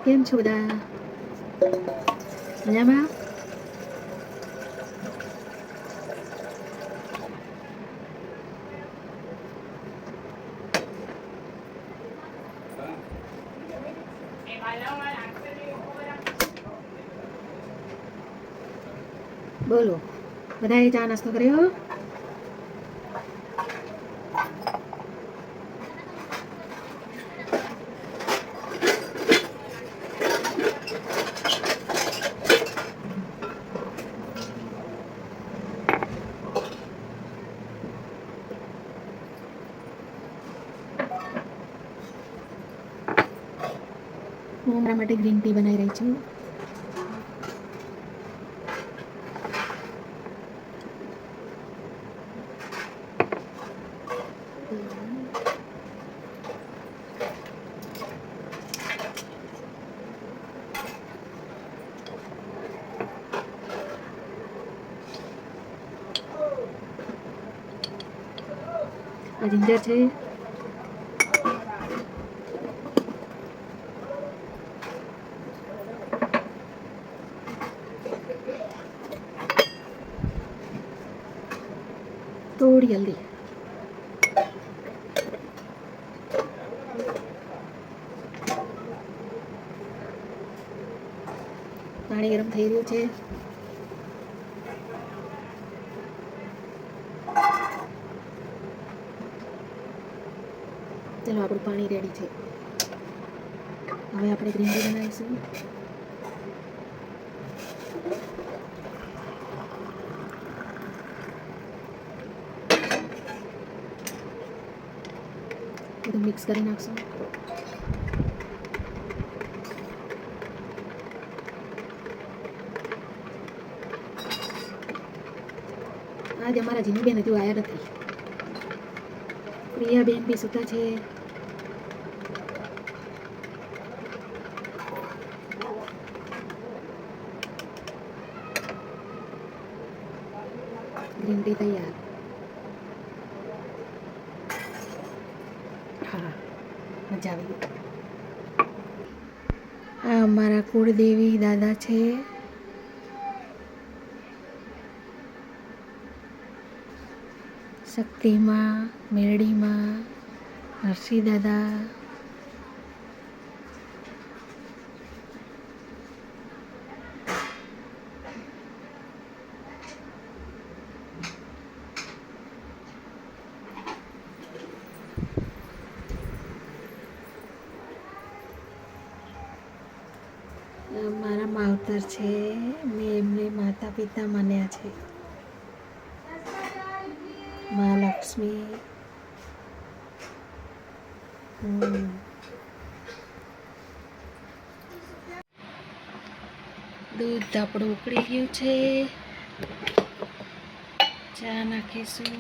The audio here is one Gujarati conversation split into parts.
કેમ છો બધા? મજામાં? બોલો, બધાએ ચા નાસ્તો કર્યો? હું મારા માટે ગ્રીન ટી બનાવી રહી છું. આ જિંજર છે. થોડી હલ્દી. પાણી ગરમ થઈ રહ્યું છે. ચલો, આપણું પાણી રેડી છે. હવે આપણે ગ્રીન ટી બનાવીશું. બધું મિક્સ કરી નાખશું. આજે અમારા જીનુબેન હજુ આવ્યા નથી. પ્રિયાબેન બી સૂતા છે. ગ્રીન ટી તૈયાર. હા, મજા આવી ગઈ. આ અમારા કુળદેવી દાદા છે. શક્તિમાં, મેરડીમાં, નરસિંહ દાદા. મારા માવતર છે. મેં એમને માતા પિતા માન્યા છે. મહાલક્ષ્મી. દૂધ આપણું ઉકળી ગયું છે. ચા નાખીશું.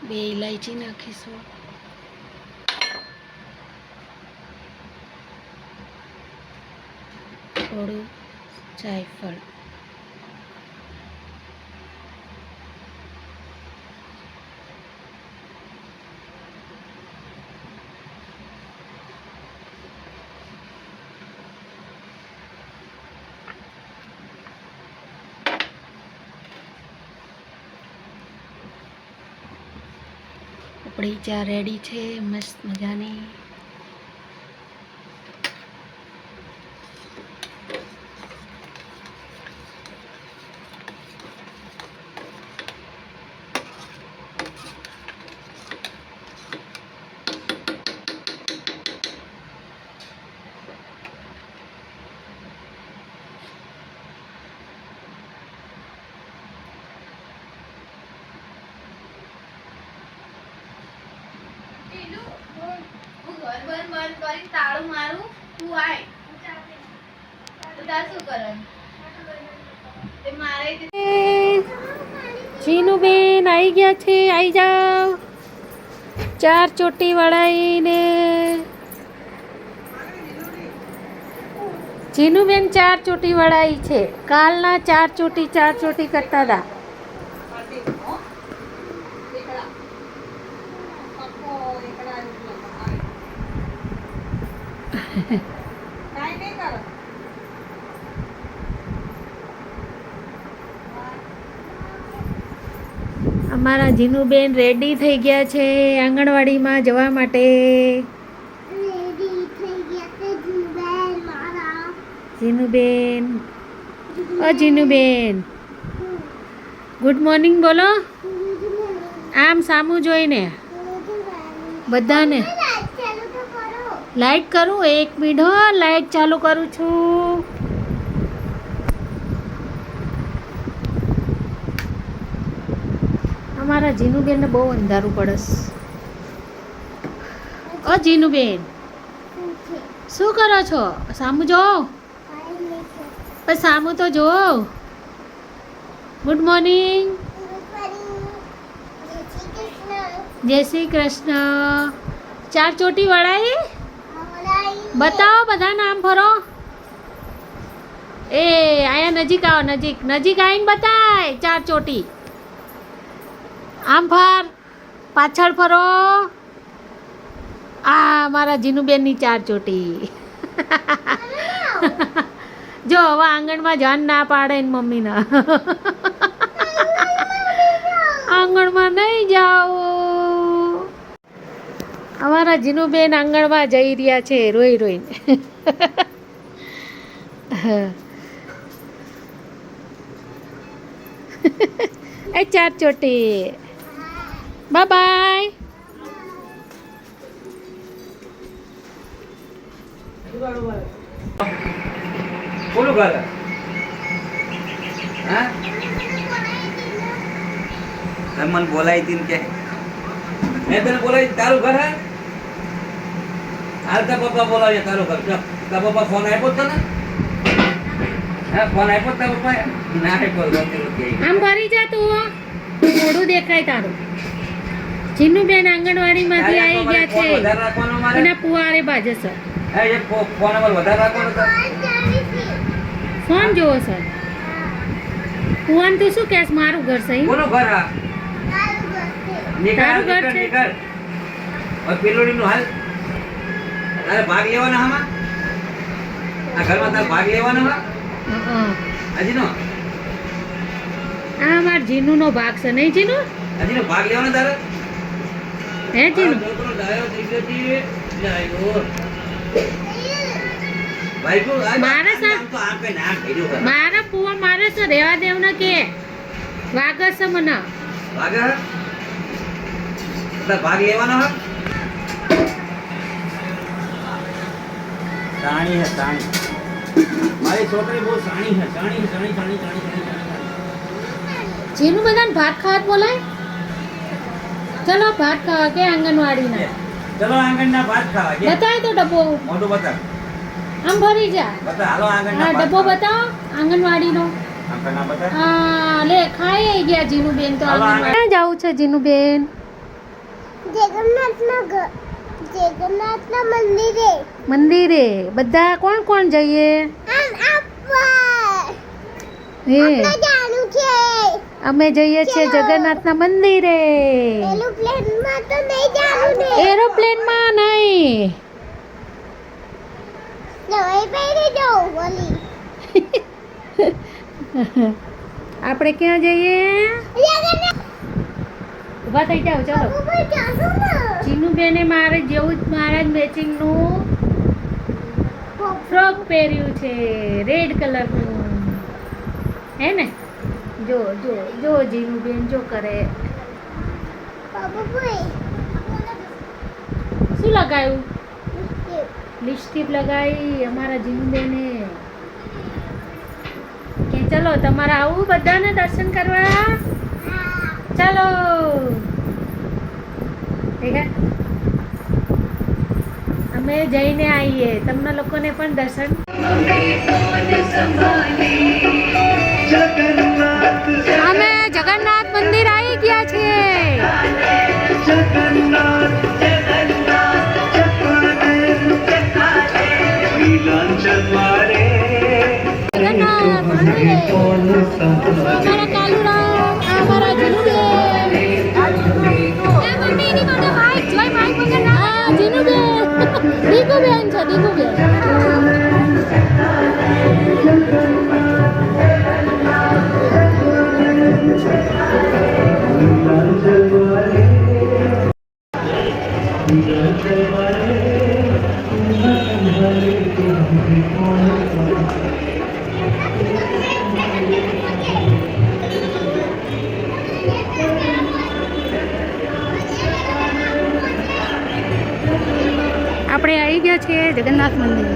બે ઇલાયચી નાખીશું. થોડું જાયફળ. આપણી ચા રેડી છે, મસ્ત મજાની. હું ઘર બંધ કરી તાળું મારું, તું આય તો તાર શું કરવાનું? તે મારે જીનુબેન આવી ગયા છે, આવી જાઓ. 4 ચોટી વળાઈને જીનુબેન 4 ચોટી વળાઈ છે. કાલના 4 ચોટી કરતા હતા. અમારા જીનુબેન રેડી થઈ ગયા છે આંગણવાડીમાં જવા માટે. જીનુબેન, જીનુબેન ગુડ મોર્નિંગ બોલો. આમ સામું જોઈને બધાને. લાઈટ કરું, 1 મિનિટ હો, લાઈટ ચાલુ કરું છું. અમારા જીનુબેનને બહુ અંધારું પડસ. ઓ જીનુબેન, શું કરો છો? સામું જો, પણ સામું તો જો. ગુડ મોર્નિંગ, જય શ્રી કૃષ્ણ. 4 ચોટી વળાઈ? બતાવો, બધા નામ ફરો. એ આયા નજીક આવો, નજીક આવીને બતાય 4 ચોટી. આમ ફર, પાછળ ફરો. આ મારા જીનુબેનની 4 ચોટી. જો હવે આંગણમાં જાન ના પાડે ને મમ્મીના. આંગણમાં નહીં જાઓ. અમારા જીનુબેન આંગણમાં જઈ રહ્યા છે રોઈ રોઈને. એ 4 ચોટી. Bye bye. કોનું ઘર હા મને બોલાવી હતી કે મેં તને બોલાવી તારું ઘર હે હાલ તા પપ્પા બોલાવીએ તારું ઘર તા પપ્પા ફોન આપ્યો તને હા ફોન આપ્યો તા પપ્પા ના આપ્યો આમ ભરી જા તું, મોડું દેખાય તારું. જીનુબેન આંગણવાડીમાંથી આવી ગયા છે. એના પુવારે બાજે સર ફોન નંબર વધારે રાખવાનો તો ફોન જોવો સર. પુવાન તું શું કહેશ? મારું ઘર સહી. કોનું ઘર આ તારું ઘર છે. ઓર પેલોડીનું હાલ તારે ભાગ લેવાના આમાં આ ઘરમાં તારે ભાગ લેવાનો હા હજી નો આ માર જીનુનો ભાગ છે નહીં જીનુ? હજી નો ભાગ લેવાનો તારે હે જીનુ? છોકરો ડાયો થઈ ગયો જી ડાયો ભાઈ કો મારે સર તો આ કઈ ના કર્યું મારા પુવા મારે સર રેવા દેવ ને કે વાગર છે મને ભાગ હે તારે ભાગ લેવાનો હા સાણી હે સાણી મારી છોકરી બહુ સાણી હે સાણી જીનુ બધાને ભાત ખાવા બોલાય. ચલો ભાત ખાવા કે આંગણવાડીના. ચલો આંગણના ભાત ખાવા કે બતાય તો ડબ્બો મોટું બતા આમ ભરી જા. બતા હાલો આંગણના હા ડબ્બો બતાવો આંગણવાડીનો. આંગણના બતા હા લે ખાઈ ગયા જીનુબેન તો. હાલો, ક્યાં જાવું છે જીનુબેન? જગન્નાથના મંદિરે. મંદિરે. બધા કોણ કોણ જઈએ? હે જાણું છે. અમે જઈએ છીએ જગન્નાથના મંદિરે. એરોપ્લેનમાં તો નહીં જાણું ને. એરોપ્લેનમાં નહીં. જવાઈ પહેરી જાઉં બોલી. આપણે ક્યાં જઈએ? ઉભા થઈ જાઓ ચલો. જીનુબેને મારે જેવું જ મારા જ મેચિંગનું ફ્રોક પહેર્યું છે રેડ કલરનું. હે ને? જો જો જો જીનુબેન જો કરે. શું લગાવ્યું? લિપસ્ટિક લગાવી અમારા જીનુબેને. કે ચલો તમારે આવું બધાને દર્શન કરવા? ચલો. અમે જઈને આવીએ, તમને લોકોને પણ દર્શન. અમે જગન્નાથ મંદિર આવી ગયા છીએ. જગન્નાથ અમારા કાલુડા, અમારા જીનુબેન. મમ્મીની મને માઈક જોઈ, માઈક વગર ના. હા જીનુબેન, દીકુબેન છે, દીકુબેન. આપણે આવી ગયા છીએ જગન્નાથ મંદિર.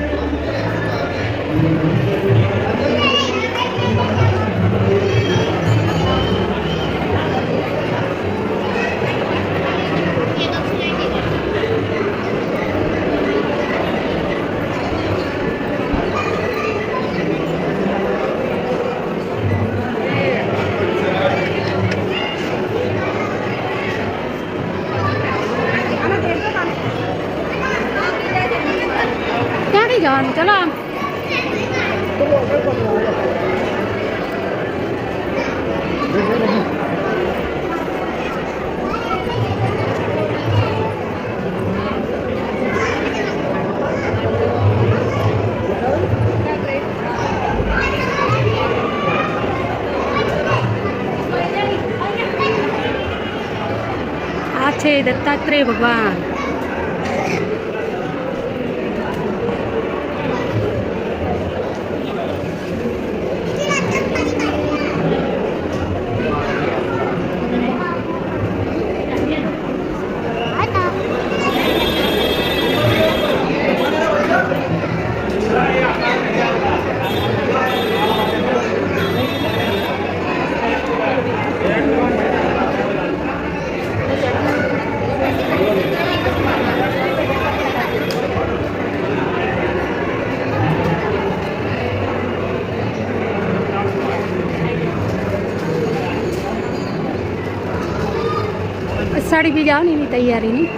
ક્યાંથી જવાનું? ચલો આમ. આ છે દત્તાત્રેય ભગવાન. સાડી બી જાઓ ને એની તૈયારીની.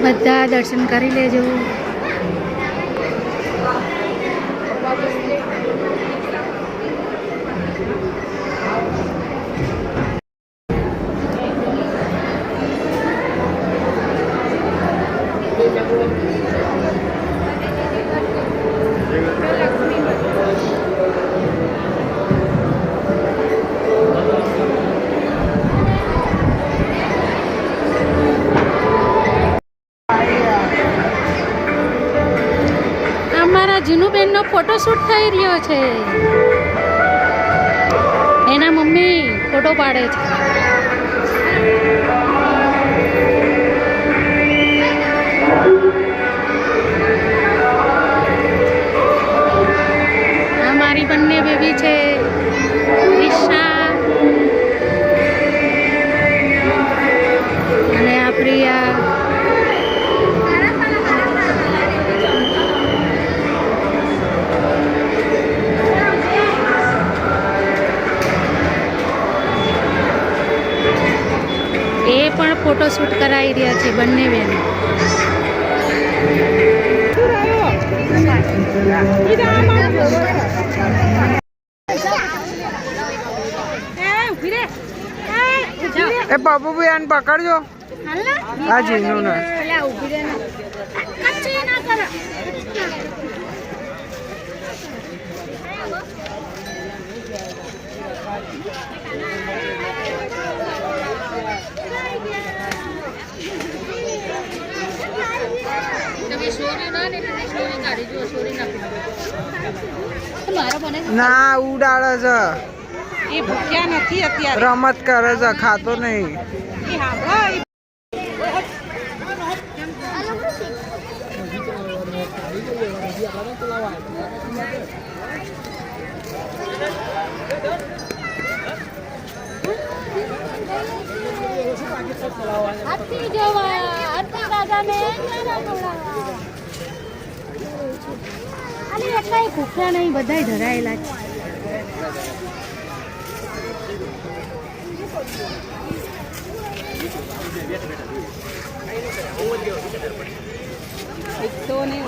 બધા દર્શન કરી લેજો. જીનુબેનનો ફોટોશૂટ થઈ રહ્યો છે. એના મમ્મી ફોટો પાડે છે. એ પણ ફોટો શૂટ કરાવી રહ્યા છે બંને બેન. એ બાબુ ભાઈ આને પકડજો આ જીનું ને ના ઉડાડે છે એ ભૂખ્યા નથી અત્યારે. રમત કરે છે ખાતો નહીં. હાથી જોવા હાથી દાદાને આલી એટલાય ભૂખ્યા નહીં, બધાય ધરાયેલા છે. એક તો નહીં